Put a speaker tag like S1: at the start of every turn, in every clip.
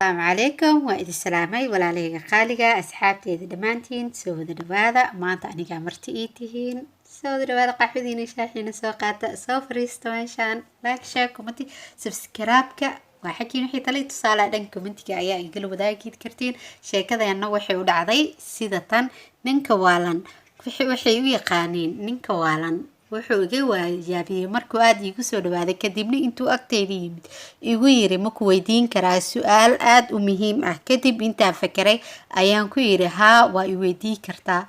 S1: السلام عليكم وإذا السلامي ولا عليك خالقة أصحابتي إذا دمانتين سووا هذا ما أنت أنا قامرتي إيتهين سووا هذا قاعدين شاحين سوقات سوفريست ماشان لايك شير كومنتي سبسكرايبك وحكي نحي تلي تصالح دن كومنتي أيا يقولوا بداية كيد كرتين شيء كذا ينوحي ودعضي سيدة نينك والن وحي ويقانين نينك والن wuxuu iga waajabiyay markuu aad igu soo dhawaaday kadibna intuu agteeda yimid igu yiri ma ku weydiin karaa su'aal aad u muhiim ah kadib intaan fakiray ayaan ku yiri haa waa i weydiin kartaa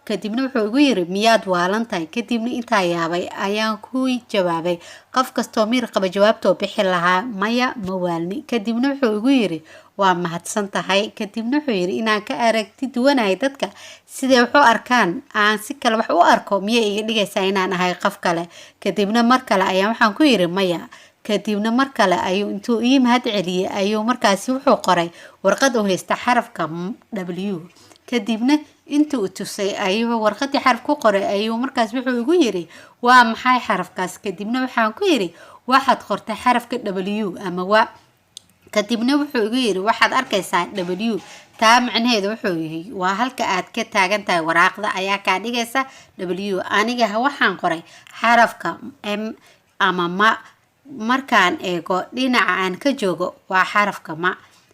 S1: kadibna wuxuu igu yiri miyaad waalan tahay kadibna intaa yaabay ayaan ku jawaabay qof kasto mir qaba jawaabto bixi lahaa maya ma waalni kadibna wuxuu igu yiri waa mahadsan tahay kadibna wuxuu yiri inaan ka aragti duwanahay dadka sidee wuxuu arkaan aan si kale wax u arko miyay iga dhigaysaa inaan ahay qof kale kadibna mar kale ayaan waxaan ku yiri maya kadibna mar kale ayuu intuu ii mahad celiyay ayuu markaasi wuxuu qoray warqad oo haysta xarafka W kadibna intuu tusay ayuu warqadii xaraf ku qoray ayuu markaas wuxuu igu yiri waa maxay xarafkaas kadibna waxaan ku yiri waxaad qortay xarafka W ama waa kadibna wuxuu igu yiri waxaad arkaysaa W taa macnaheedu wuxuu yahay waa halka aad ka taagan tahay waraaqda ayaa ka dhigaysa W aniga waxaan qoray xarafka M ama ma markaan eego dhinaca aan ka joogo waa xarafka ma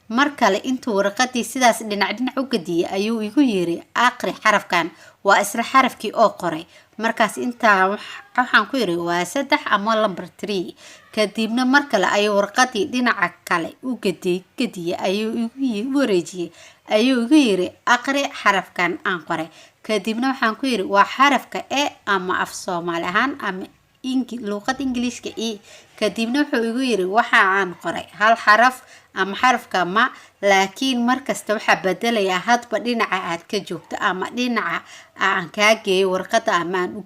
S1: markale intuu warqadii sidaas dhinac u gadiyay ayuu igu yiri aqri xarafkan waa isla xarafkii oo qoray markaas intaa waxaan ku yiri waa 3 ama number 3 kadibna markale ayuu warqadii dhinaca kale u gadiyay ayuu igu wareejiyay ayuu igu yiri aqri xarafkan aan qoray kadibna waxaan ku yiri waa xarafka E ama af Soomaali ahaan ama luqad Ingiriiska kadibna wuxuu igu yiri waxa aan qoray hal xaraf ama xarafka ma laakiin markasta waxa bedelaya hadba dhinaca aad ka joogto ama dhinaca aan ka geeyo warqada ama aan u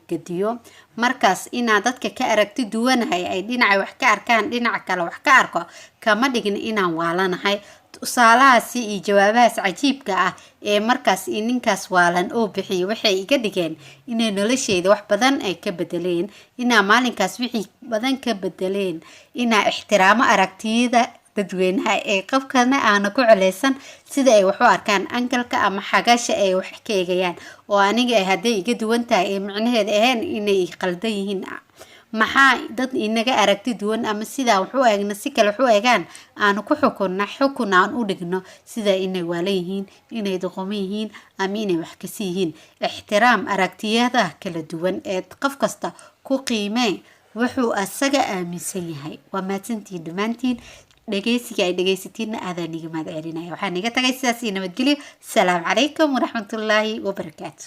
S1: gadiyo markaas inaan dadka ka aragti duwanahay ay dhinaca wax ka arkaan dhinaca kale wax ka arko kama dhigin inaan waalanahay tusaalahaasi iyo jawaabahaas cajiibka ah ee markaas ninkaas waalan oo bixiyay waxay iga dhigeen inay nolosheyda wax badan ay ka bedeleen inaa maalinkaas wixii badan ka bedeleen inaa ixtiraamo aragtiyada dadweynaha ee qofkana aan ku culeysan sida ay wax u arkaan angalka ama xagasha ay wax ka eegayaan oo aniga ay haday iga duwan tahay ee macnaheedu ahayn inay qaldan yihiin maxaa dad inaga aragti duwan ama sida wax u eegna si kale wax u eegaan aan ku xukun aan u dhigno sida inay waala yihiin inay doqomo yihiin ama inay wax ka siihiin ixtiraam aragtiyada kala duwan ee qof kasta ku qiimee wuxuu asaga aaminsan yahay waa maasantii dhamaantiin dhageysiga ay dhageysatiin aadaan niga mahad celinaya waxaan niga tagay sidaas nabadgelyo salaam calaykum waraxmatullaahi wabarakaatuh